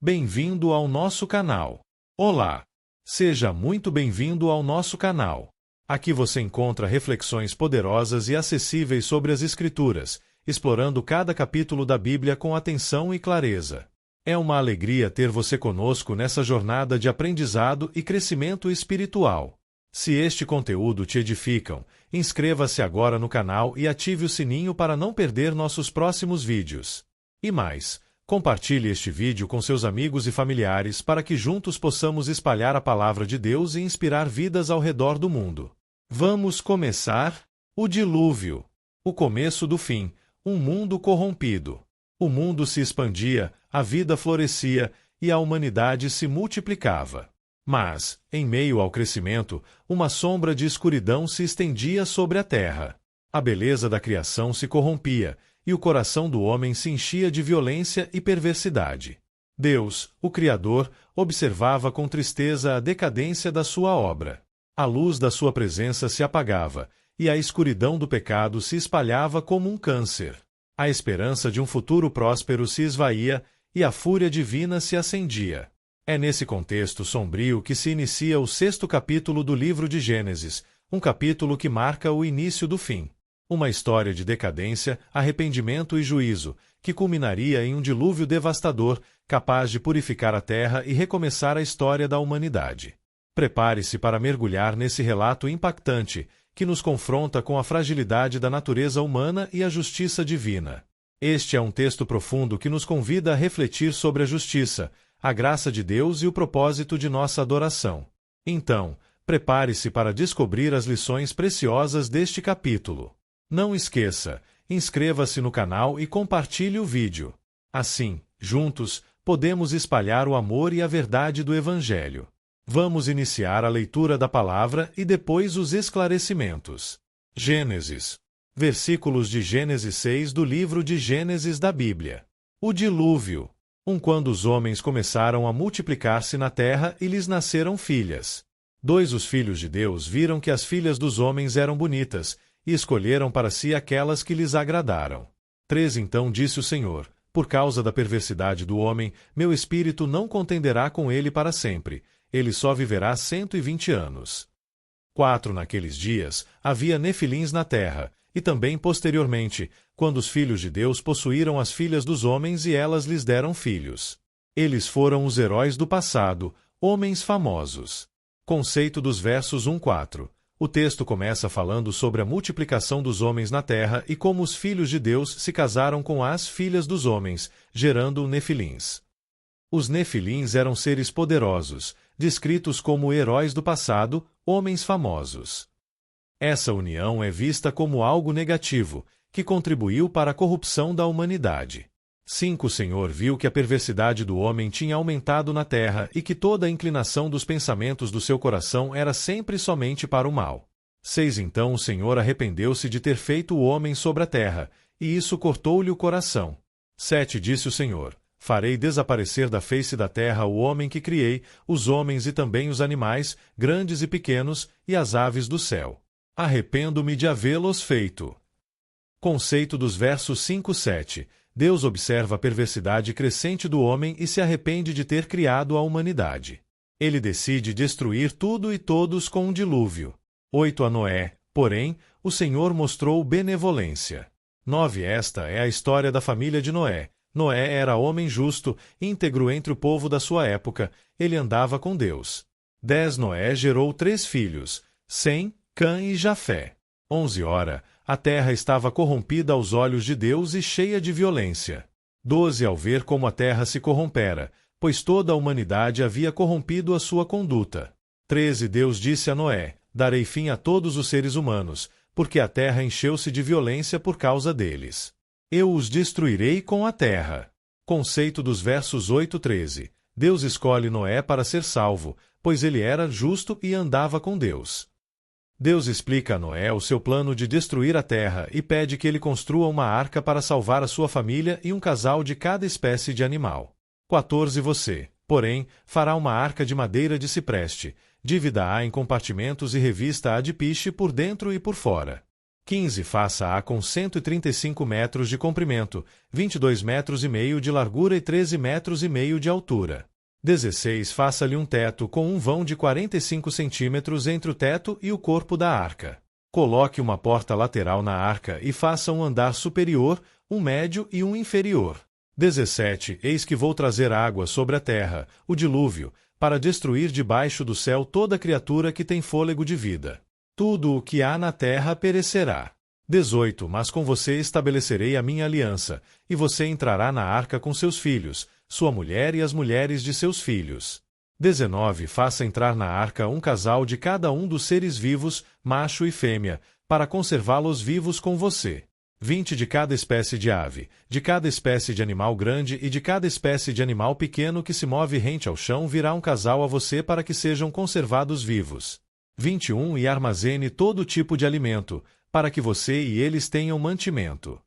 Bem-vindo ao nosso canal. Olá! Seja muito bem-vindo ao nosso canal. Aqui você encontra reflexões poderosas e acessíveis sobre as Escrituras, explorando cada capítulo da Bíblia com atenção e clareza. É uma alegria ter você conosco nessa jornada de aprendizado e crescimento espiritual. Se este conteúdo te edificam, inscreva-se agora no canal e ative o sininho para não perder nossos próximos vídeos. E mais, compartilhe este vídeo com seus amigos e familiares para que juntos possamos espalhar a palavra de Deus e inspirar vidas ao redor do mundo. Vamos começar? O dilúvio. O começo do fim. Um mundo corrompido. O mundo se expandia, a vida florescia e a humanidade se multiplicava. Mas, em meio ao crescimento, uma sombra de escuridão se estendia sobre a terra. A beleza da criação se corrompia, e o coração do homem se enchia de violência e perversidade. Deus, o Criador, observava com tristeza a decadência da sua obra. A luz da sua presença se apagava, e a escuridão do pecado se espalhava como um câncer. A esperança de um futuro próspero se esvaía, e a fúria divina se acendia. É nesse contexto sombrio que se inicia o 6º capítulo do livro de Gênesis, um capítulo que marca o início do fim. Uma história de decadência, arrependimento e juízo, que culminaria em um dilúvio devastador, capaz de purificar a terra e recomeçar a história da humanidade. Prepare-se para mergulhar nesse relato impactante, que nos confronta com a fragilidade da natureza humana e a justiça divina. Este é um texto profundo que nos convida a refletir sobre a justiça, a graça de Deus e o propósito de nossa adoração. Então, prepare-se para descobrir as lições preciosas deste capítulo. Não esqueça, inscreva-se no canal e compartilhe o vídeo. Assim, juntos, podemos espalhar o amor e a verdade do Evangelho. Vamos iniciar a leitura da palavra e depois os esclarecimentos. Gênesis. Versículos de Gênesis 6 do livro de Gênesis da Bíblia. O dilúvio. Quando os homens começaram a multiplicar-se na terra e lhes nasceram filhas. Os filhos de Deus viram que as filhas dos homens eram bonitas, e escolheram para si aquelas que lhes agradaram. Então disse o Senhor: por causa da perversidade do homem, meu espírito não contenderá com ele para sempre, ele só viverá 120 anos. Naqueles dias, havia nefilins na terra, e também posteriormente, quando os filhos de Deus possuíram as filhas dos homens e elas lhes deram filhos. Eles foram os heróis do passado, homens famosos. Conceito dos versos 1-4. O texto começa falando sobre a multiplicação dos homens na terra e como os filhos de Deus se casaram com as filhas dos homens, gerando nefilins. Os nefilins eram seres poderosos, descritos como heróis do passado, homens famosos. Essa união é vista como algo negativo, que contribuiu para a corrupção da humanidade. O Senhor viu que a perversidade do homem tinha aumentado na terra e que toda a inclinação dos pensamentos do seu coração era sempre somente para o mal. Então o Senhor arrependeu-se de ter feito o homem sobre a terra, e isso cortou-lhe o coração. Disse o Senhor: farei desaparecer da face da terra o homem que criei, os homens e também os animais, grandes e pequenos, e as aves do céu. Arrependo-me de havê-los feito. Conceito dos versos 5-7. Deus observa a perversidade crescente do homem e se arrepende de ter criado a humanidade. Ele decide destruir tudo e todos com um dilúvio. A Noé, porém, o Senhor mostrou benevolência. Esta é a história da família de Noé. Noé era homem justo, íntegro entre o povo da sua época, ele andava com Deus. Noé gerou 3 filhos, Sem, Cã e Jafé. A terra estava corrompida aos olhos de Deus e cheia de violência. Ao ver como a terra se corrompera, pois toda a humanidade havia corrompido a sua conduta. Deus disse a Noé: darei fim a todos os seres humanos, porque a terra encheu-se de violência por causa deles. Eu os destruirei com a terra. Conceito dos versos 8-13. Deus escolhe Noé para ser salvo, pois ele era justo e andava com Deus. Deus explica a Noé o seu plano de destruir a terra e pede que ele construa uma arca para salvar a sua família e um casal de cada espécie de animal. 14 Você, porém, fará uma arca de madeira de cipreste, dívida-a em compartimentos e revista-a de piche por dentro e por fora. 15. Faça-a com 135 metros de comprimento, 22 metros e meio de largura e 13 metros e meio de altura. 16. Faça-lhe um teto com um vão de 45 centímetros entre o teto e o corpo da arca. Coloque uma porta lateral na arca e faça um andar superior, um médio e um inferior. 17. Eis que vou trazer água sobre a terra, o dilúvio, para destruir debaixo do céu toda criatura que tem fôlego de vida. Tudo o que há na terra perecerá. 18. Mas com você estabelecerei a minha aliança, e você entrará na arca com seus filhos, sua mulher e as mulheres de seus filhos. 19. Faça entrar na arca um casal de cada um dos seres vivos, macho e fêmea, para conservá-los vivos com você. 20. De cada espécie de ave, de cada espécie de animal grande e de cada espécie de animal pequeno que se move rente ao chão virá um casal a você para que sejam conservados vivos. 21. E armazene todo tipo de alimento, para que você e eles tenham mantimento.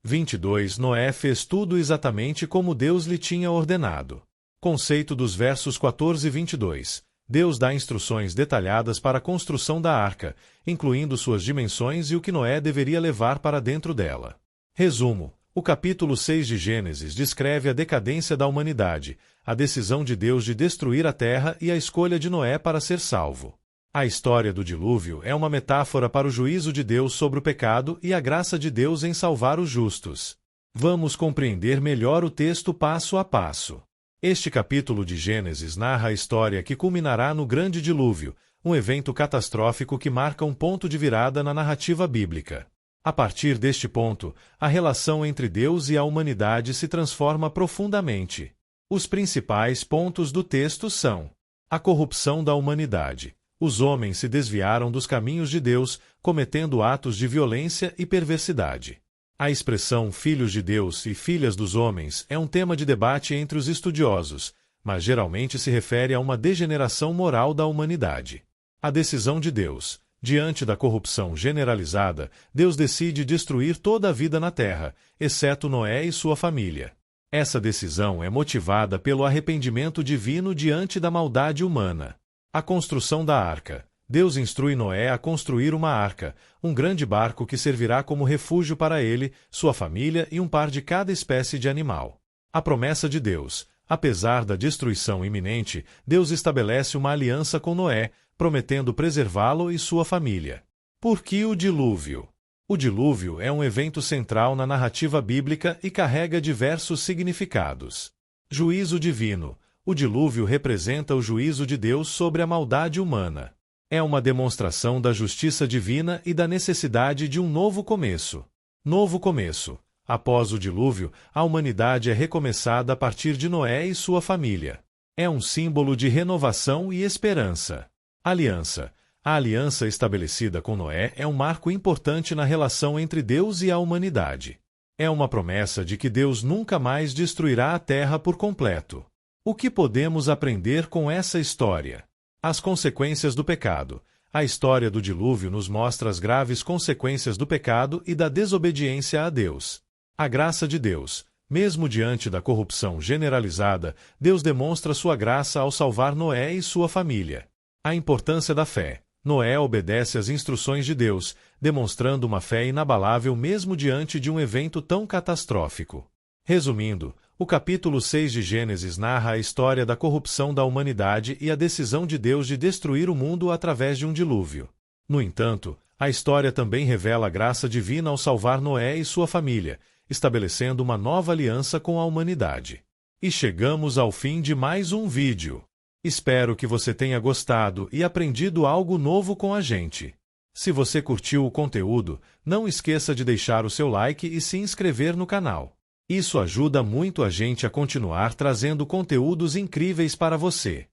22. Noé fez tudo exatamente como Deus lhe tinha ordenado. Conceito dos versos 14 e 22. Deus dá instruções detalhadas para a construção da arca, incluindo suas dimensões e o que Noé deveria levar para dentro dela. Resumo: o capítulo 6 de Gênesis descreve a decadência da humanidade, a decisão de Deus de destruir a terra e a escolha de Noé para ser salvo. A história do dilúvio é uma metáfora para o juízo de Deus sobre o pecado e a graça de Deus em salvar os justos. Vamos compreender melhor o texto passo a passo. Este capítulo de Gênesis narra a história que culminará no Grande Dilúvio, um evento catastrófico que marca um ponto de virada na narrativa bíblica. A partir deste ponto, a relação entre Deus e a humanidade se transforma profundamente. Os principais pontos do texto são: a corrupção da humanidade. Os homens se desviaram dos caminhos de Deus, cometendo atos de violência e perversidade. A expressão filhos de Deus e filhas dos homens é um tema de debate entre os estudiosos, mas geralmente se refere a uma degeneração moral da humanidade. A decisão de Deus. Diante da corrupção generalizada, Deus decide destruir toda a vida na terra, exceto Noé e sua família. Essa decisão é motivada pelo arrependimento divino diante da maldade humana. A construção da arca. Deus instrui Noé a construir uma arca, um grande barco que servirá como refúgio para ele, sua família e um par de cada espécie de animal. A promessa de Deus. Apesar da destruição iminente, Deus estabelece uma aliança com Noé, prometendo preservá-lo e sua família. Por que o dilúvio? O dilúvio é um evento central na narrativa bíblica e carrega diversos significados. Juízo divino. O dilúvio representa o juízo de Deus sobre a maldade humana. É uma demonstração da justiça divina e da necessidade de um novo começo. Novo começo. Após o dilúvio, a humanidade é recomeçada a partir de Noé e sua família. É um símbolo de renovação e esperança. Aliança. A aliança estabelecida com Noé é um marco importante na relação entre Deus e a humanidade. É uma promessa de que Deus nunca mais destruirá a terra por completo. O que podemos aprender com essa história? As consequências do pecado. A história do dilúvio nos mostra as graves consequências do pecado e da desobediência a Deus. A graça de Deus. Mesmo diante da corrupção generalizada, Deus demonstra sua graça ao salvar Noé e sua família. A importância da fé. Noé obedece às instruções de Deus, demonstrando uma fé inabalável mesmo diante de um evento tão catastrófico. Resumindo, o capítulo 6 de Gênesis narra a história da corrupção da humanidade e a decisão de Deus de destruir o mundo através de um dilúvio. No entanto, a história também revela a graça divina ao salvar Noé e sua família, estabelecendo uma nova aliança com a humanidade. E chegamos ao fim de mais um vídeo. Espero que você tenha gostado e aprendido algo novo com a gente. Se você curtiu o conteúdo, não esqueça de deixar o seu like e se inscrever no canal. Isso ajuda muito a gente a continuar trazendo conteúdos incríveis para você.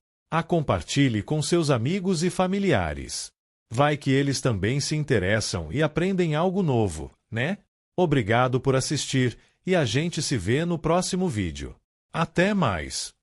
Compartilhe com seus amigos e familiares. Vai que eles também se interessam e aprendem algo novo, né? Obrigado por assistir e a gente se vê no próximo vídeo. Até mais!